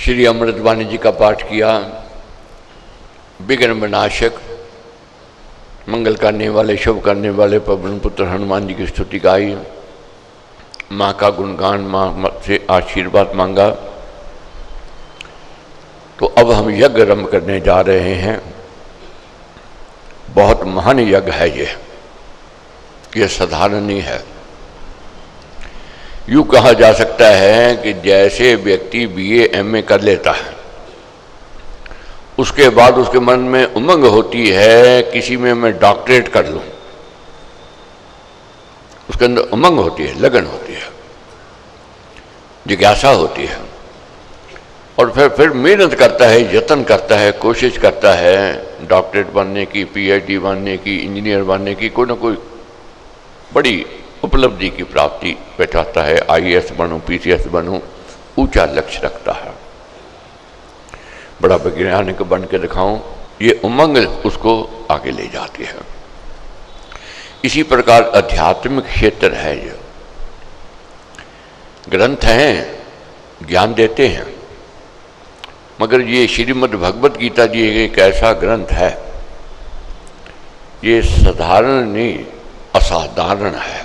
श्री अमृतवाणी जी का पाठ किया। विघ्न विनाशक, मंगल करने वाले, शुभ करने वाले पवन पुत्र हनुमान जी की स्तुति गाई। माँ का गुणगान, माँ से आशीर्वाद मांगा। तो अब हम यज्ञ आरंभ करने जा रहे हैं। बहुत महान यज्ञ है ये साधारण नहीं है। यूँ कहा जा सकता है कि जैसे व्यक्ति बीए एमए कर लेता है, उसके बाद उसके मन में उमंग होती है किसी में मैं डॉक्टरेट कर लूं। उसके अंदर उमंग होती है, लगन होती है, जिज्ञासा होती है, और फिर मेहनत करता है, यत्न करता है, कोशिश करता है डॉक्टरेट बनने की, पीएचडी बनने की, इंजीनियर बनने की, कोई ना कोई बड़ी उपलब्धि की प्राप्ति पे चाहता है। आईएएस बनूं, पीसीएस बनूं, ऊंचा लक्ष्य रखता है, बड़ा वैज्ञानिक बन के दिखाऊं, ये उमंग उसको आगे ले जाती है। इसी प्रकार आध्यात्मिक क्षेत्र है। ये ग्रंथ हैं, ज्ञान देते हैं, मगर ये श्रीमद् भगवत गीता जी एक ऐसा ग्रंथ है, ये साधारण नहीं, असाधारण है,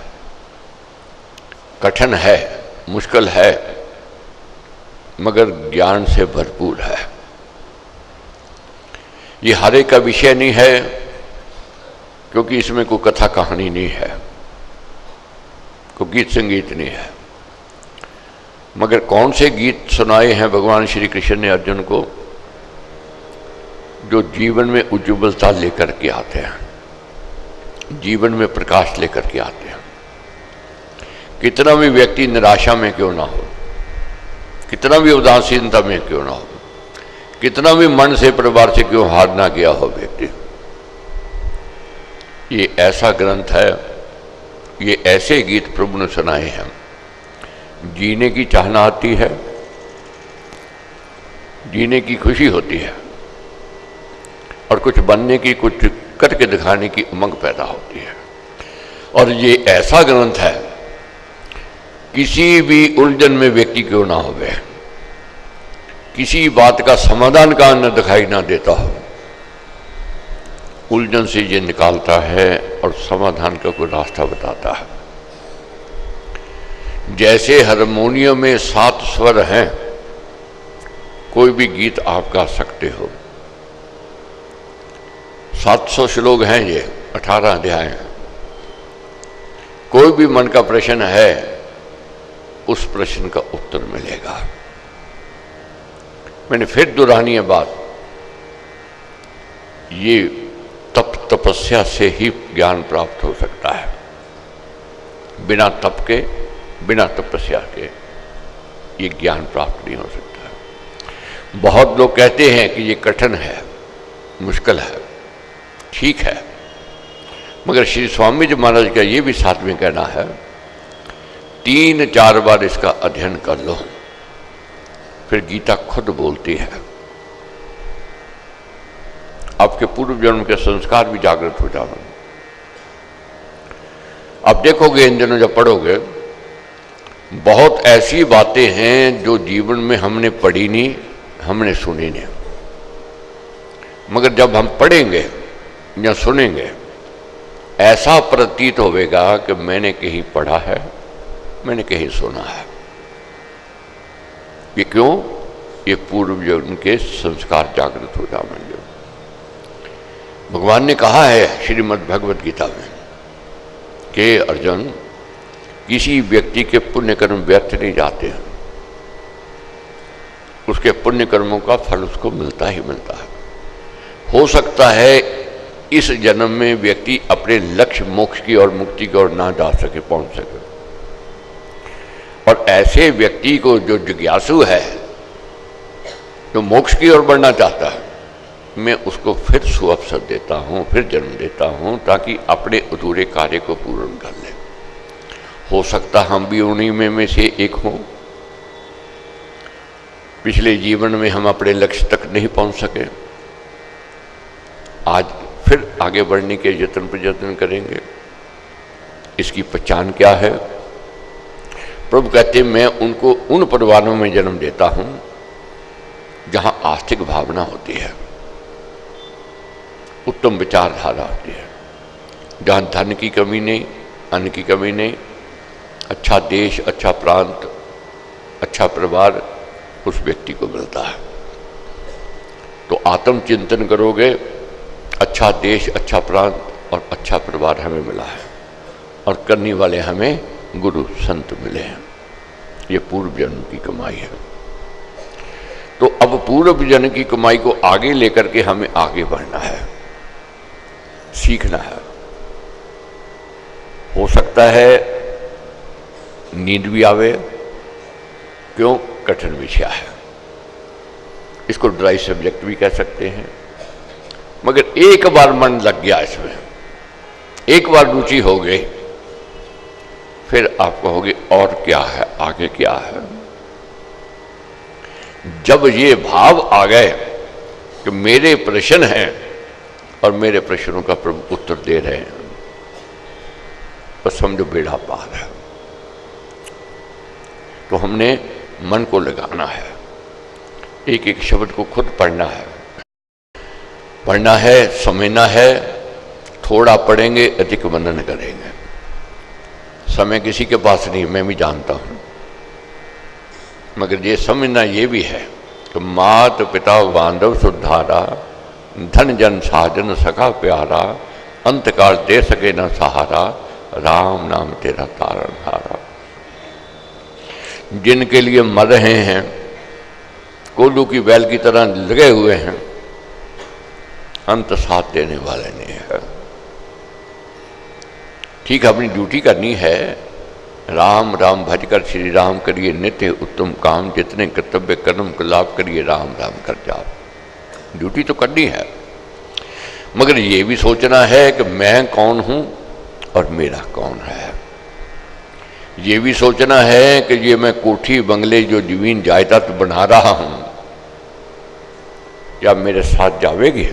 कठिन है, मुश्किल है, मगर ज्ञान से भरपूर है। ये हर एक का विषय नहीं है, क्योंकि इसमें कोई कथा कहानी नहीं है, कोई गीत संगीत नहीं है। मगर कौन से गीत सुनाए हैं भगवान श्री कृष्ण ने अर्जुन को, जो जीवन में उज्ज्वलता लेकर के आते हैं, जीवन में प्रकाश लेकर के आते हैं। कितना भी व्यक्ति निराशा में क्यों ना हो, कितना भी उदासीनता में क्यों ना हो, कितना भी मन से, परिवार से क्यों हार ना गया हो व्यक्ति, ये ऐसा ग्रंथ है, ये ऐसे गीत प्रभु ने सुनाए हैं। जीने की चाहना आती है, जीने की खुशी होती है, और कुछ बनने की, कुछ करके दिखाने की उमंग पैदा होती है। और ये ऐसा ग्रंथ है, किसी भी उलझन में व्यक्ति क्यों ना हो, किसी बात का समाधान का न दिखाई ना देता हो, उलझन से ये निकालता है और समाधान का कोई रास्ता बताता है। जैसे हारमोनियम में 7 स्वर हैं, कोई भी गीत आप गा सकते हो। 700 श्लोक हैं, ये 18 अध्याय हैं। कोई भी मन का प्रश्न है, उस प्रश्न का उत्तर मिलेगा। मैंने फिर दोहरानी है बात, ये तपस्या से ही ज्ञान प्राप्त हो सकता है। बिना तप के, बिना तपस्या के ये ज्ञान प्राप्त नहीं हो सकता है। बहुत लोग कहते हैं कि ये कठिन है, मुश्किल है, ठीक है, मगर श्री स्वामी जी महाराज का ये भी साथ में कहना है, 3-4 बार इसका अध्ययन कर लो, फिर गीता खुद बोलती है। आपके पूर्व जन्म के संस्कार भी जागृत हो जाएंगे। आप देखोगे इन दिनों जब पढ़ोगे, बहुत ऐसी बातें हैं जो जीवन में हमने पढ़ी नहीं, हमने सुनी नहीं, मगर जब हम पढ़ेंगे या सुनेंगे, ऐसा प्रतीत होगा कि मैंने कहीं पढ़ा है, मैंने कहीं सुना है। ये क्यों? ये पूर्व जन्म के संस्कार जागृत हो जाएंगे। भगवान ने कहा है श्रीमद् भगवत गीता में कि अर्जुन, किसी व्यक्ति के पुण्य कर्म व्यर्थ नहीं जाते हैं, उसके पुण्य कर्मों का फल उसको मिलता ही मिलता है। हो सकता है इस जन्म में व्यक्ति अपने लक्ष्य मोक्ष की और मुक्ति की ओर ना जा सके, पहुंच सके, और ऐसे व्यक्ति को जो जिज्ञासु है, जो मोक्ष की ओर बढ़ना चाहता है, मैं उसको फिर सुअवसर देता हूँ, फिर जन्म देता हूँ, ताकि अपने अधूरे कार्य को पूर्ण कर ले। हो सकता हम भी उन्हीं में से एक हों। पिछले जीवन में हम अपने लक्ष्य तक नहीं पहुँच सके, आज फिर आगे बढ़ने के यत्न प्रयत्न करेंगे। इसकी पहचान क्या है? प्रभु कहते मैं उनको उन परिवारों में जन्म देता हूँ जहाँ आस्तिक भावना होती है, उत्तम विचारधारा होती है, जहाँ धन की कमी नहीं, अन्न की कमी नहीं, अच्छा देश, अच्छा प्रांत, अच्छा परिवार उस व्यक्ति को मिलता है। तो आत्मचिंतन करोगे, अच्छा देश, अच्छा प्रांत और अच्छा परिवार हमें मिला है, और करने वाले हमें गुरु संत मिले हैं। ये पूर्व जन्म की कमाई है। तो अब पूर्व जन्म की कमाई को आगे लेकर के हमें आगे बढ़ना है, सीखना है। हो सकता है नींद भी आवे, क्यों? कठिन विषय है, इसको ड्राई सब्जेक्ट भी कह सकते हैं। मगर एक बार मन लग गया इसमें, एक बार रुचि हो गई, फिर आप कहोगे और क्या है, आगे क्या है। जब ये भाव आ गए कि मेरे प्रश्न हैं और मेरे प्रश्नों का प्रभु उत्तर दे रहे हैं, बस समझो बेड़ा पार है। तो हमने मन को लगाना है, एक एक शब्द को खुद पढ़ना है, समझना है। थोड़ा पढ़ेंगे, अधिक मनन करेंगे। समय किसी के पास नहीं, मैं भी जानता हूं, मगर ये समझना ये भी है कि मात पिता बांधव सुधारा, धन जन साजन सखा प्यारा, अंतकाल दे सके न सहारा, राम नाम तेरा तारण हारा। जिनके लिए मर रहे हैं, कोल्हू की बैल की तरह लगे हुए हैं, अंत साथ देने वाले नहीं है। ठीक, अपनी ड्यूटी करनी है। राम राम भज कर श्री राम करिए नित्य उत्तम काम, जितने कर्तव्य कर्म को लाभ करिए राम राम कर जाओ। ड्यूटी तो करनी है, मगर ये भी सोचना है कि मैं कौन हूं और मेरा कौन है। ये भी सोचना है कि ये मैं कोठी बंगले जो जमीन जायदाद बना रहा हूं, क्या मेरे साथ जावेगी?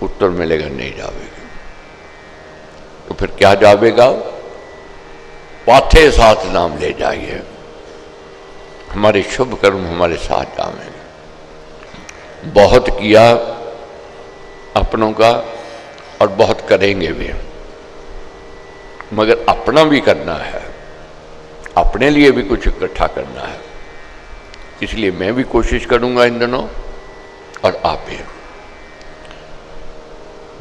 उत्तर मिलेगा नहीं जावेगी। तो फिर क्या जावेगा? पाथे साथ नाम ले जाइए, हमारे शुभ कर्म हमारे साथ जावेंगे। बहुत किया अपनों का और बहुत करेंगे भी, मगर अपना भी करना है, अपने लिए भी कुछ इकट्ठा करना है। इसलिए मैं भी कोशिश करूंगा इन दिनों, और आप भी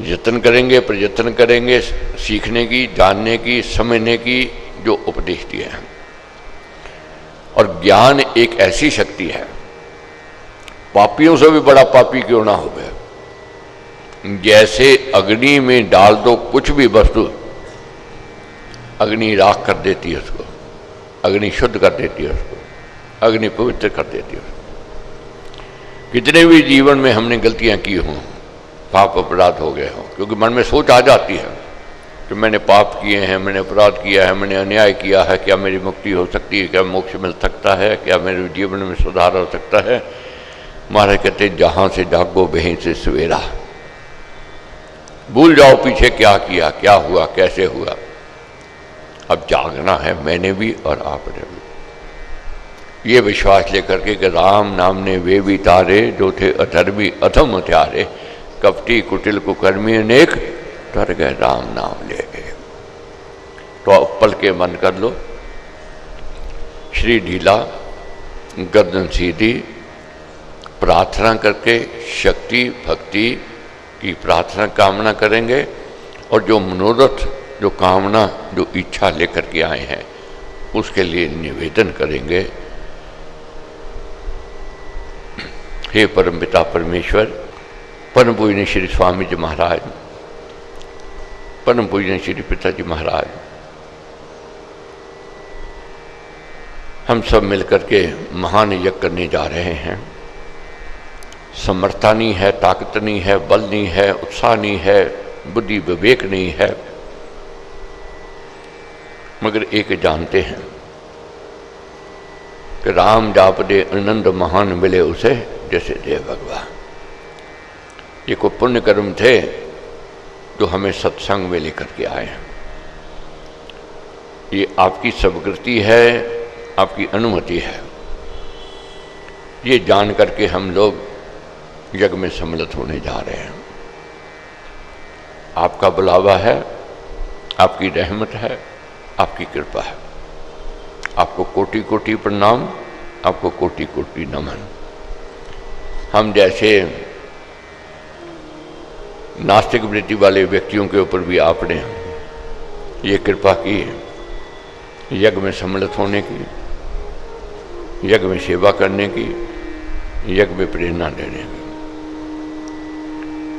यत्न करेंगे, प्रयत्न करेंगे सीखने की, जानने की, समझने की जो उपदेश दिए हैं। और ज्ञान एक ऐसी शक्ति है, पापियों से भी बड़ा पापी क्यों ना हो गया। जैसे अग्नि में डाल दो कुछ भी वस्तु, अग्नि राख कर देती है उसको, अग्नि शुद्ध कर देती है उसको, अग्नि पवित्र कर देती है उसको। कितने भी जीवन में हमने गलतियां की हों, पाप अपराध हो गए हों, क्योंकि मन में सोच आ जाती है कि मैंने पाप किए हैं, मैंने अपराध किया है, मैंने अन्याय किया है, क्या मेरी मुक्ति हो सकती है, क्या मोक्ष मिल सकता है, क्या मेरे जीवन में सुधार हो सकता है। महाराज कहते जहां से जागो वहीं से सवेरा। भूल जाओ पीछे क्या किया, क्या हुआ, कैसे हुआ। अब जागना है, मैंने भी और आपने भी। ये विश्वास लेकर के कि राम नाम ने वे भी तारे, जो थे अधर्मी अधम हत्यारे, कपटी कुटिल कुकर्मी अनेक, डर गए राम नाम ले गए। तो पल के मन कर लो, श्री ढीला, गर्दन सीधी, प्रार्थना करके शक्ति भक्ति की प्रार्थना कामना करेंगे, और जो मनोरथ, जो कामना, जो इच्छा लेकर के आए हैं उसके लिए निवेदन करेंगे। हे परमपिता परमेश्वर, परम पूजनीय श्री स्वामी जी महाराज, परम पूजनीय श्री पिताजी महाराज, हम सब मिलकर के महान यज्ञ करने जा रहे हैं। समर्था नहीं है, ताकत नहीं है, बल नहीं है, उत्साह नहीं है, बुद्धि विवेक नहीं है, मगर एक जानते हैं कि राम जाप दे आनंद महान मिले उसे, जैसे देव भगवान। ये कोई पुण्य कर्म थे जो हमें सत्संग में लेकर के आए हैं। ये आपकी स्वीकृति है, आपकी अनुमति है। ये जान करके हम लोग यज्ञ में सम्मिलित होने जा रहे हैं। आपका बुलावा है, आपकी रहमत है, आपकी कृपा है। आपको कोटि कोटि प्रणाम, आपको कोटि कोटि नमन। हम जैसे नास्तिक वृत्ति वाले व्यक्तियों के ऊपर भी आपने ये कृपा की यज्ञ में सम्मिलित होने की, यज्ञ में सेवा करने की, यज्ञ में प्रेरणा देने की।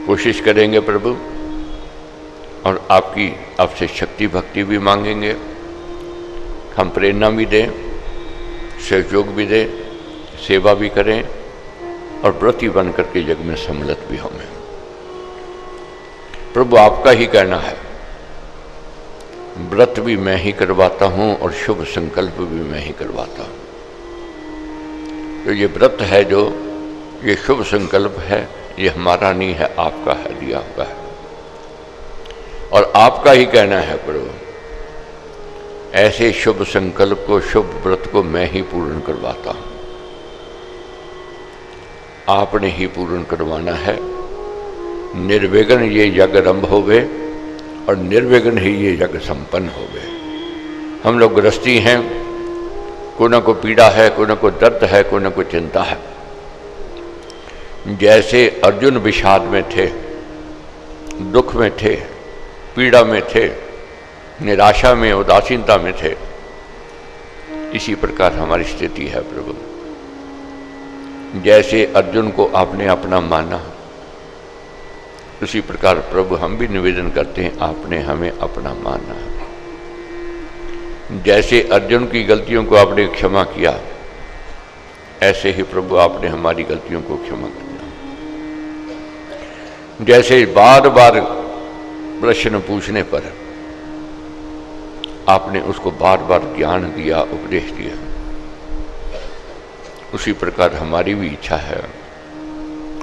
कोशिश करेंगे प्रभु, और आपसे शक्ति भक्ति भी मांगेंगे। हम प्रेरणा भी दें, सहयोग भी दें, सेवा भी करें और व्रती बन करके यज्ञ में सम्मिलित भी हों। प्रभु आपका ही कहना है, व्रत भी मैं ही करवाता हूं और शुभ संकल्प भी मैं ही करवाता हूं। तो ये व्रत है, जो ये शुभ संकल्प है, ये हमारा नहीं है, आपका है, दिया हुआ है। और आपका ही कहना है प्रभु, ऐसे शुभ संकल्प को, शुभ व्रत को मैं ही पूर्ण करवाता हूं। आपने ही पूर्ण करवाना है। निर्विघ्न ये यज्ञ आरंभ होवे और निर्विघ्न ही ये यज्ञ संपन्न होवे। हम लोग गृहस्थी हैं, कोई ना कोई पीड़ा है, कोई ना कोई दर्द है, कोई ना कोई चिंता है। जैसे अर्जुन विषाद में थे, दुख में थे, पीड़ा में थे, निराशा में, उदासीनता में थे, इसी प्रकार हमारी स्थिति है प्रभु। जैसे अर्जुन को आपने अपना माना, उसी प्रकार प्रभु हम भी निवेदन करते हैं, आपने हमें अपना माना है। जैसे अर्जुन की गलतियों को आपने क्षमा किया, ऐसे ही प्रभु आपने हमारी गलतियों को क्षमा किया। जैसे बार बार प्रश्न पूछने पर आपने उसको बार बार ज्ञान दिया, उपदेश दिया, उसी प्रकार हमारी भी इच्छा है,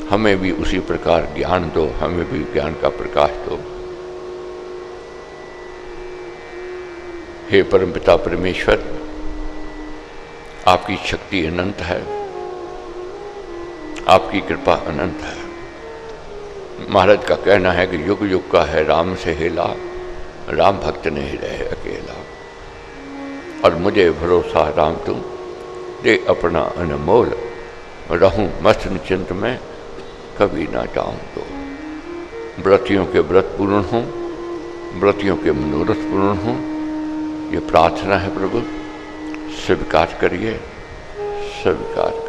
हमें भी उसी प्रकार ज्ञान दो, हमें भी ज्ञान का प्रकाश दो। हे परमपिता परमेश्वर, आपकी शक्ति अनंत है, आपकी कृपा अनंत है। महाराज का कहना है कि युग युग का है राम से हेला, राम भक्त नहीं रहे अकेला। और मुझे भरोसा राम तुम दे अपना अनमोल, रहूं मस्त निश्चिंत में कभी ना जाऊं तो। व्रतियों के व्रत पूर्ण हों, व्रतियों के मनोरथ पूर्ण हों, ये प्रार्थना है प्रभु। स्वीकार करिए, स्वीकार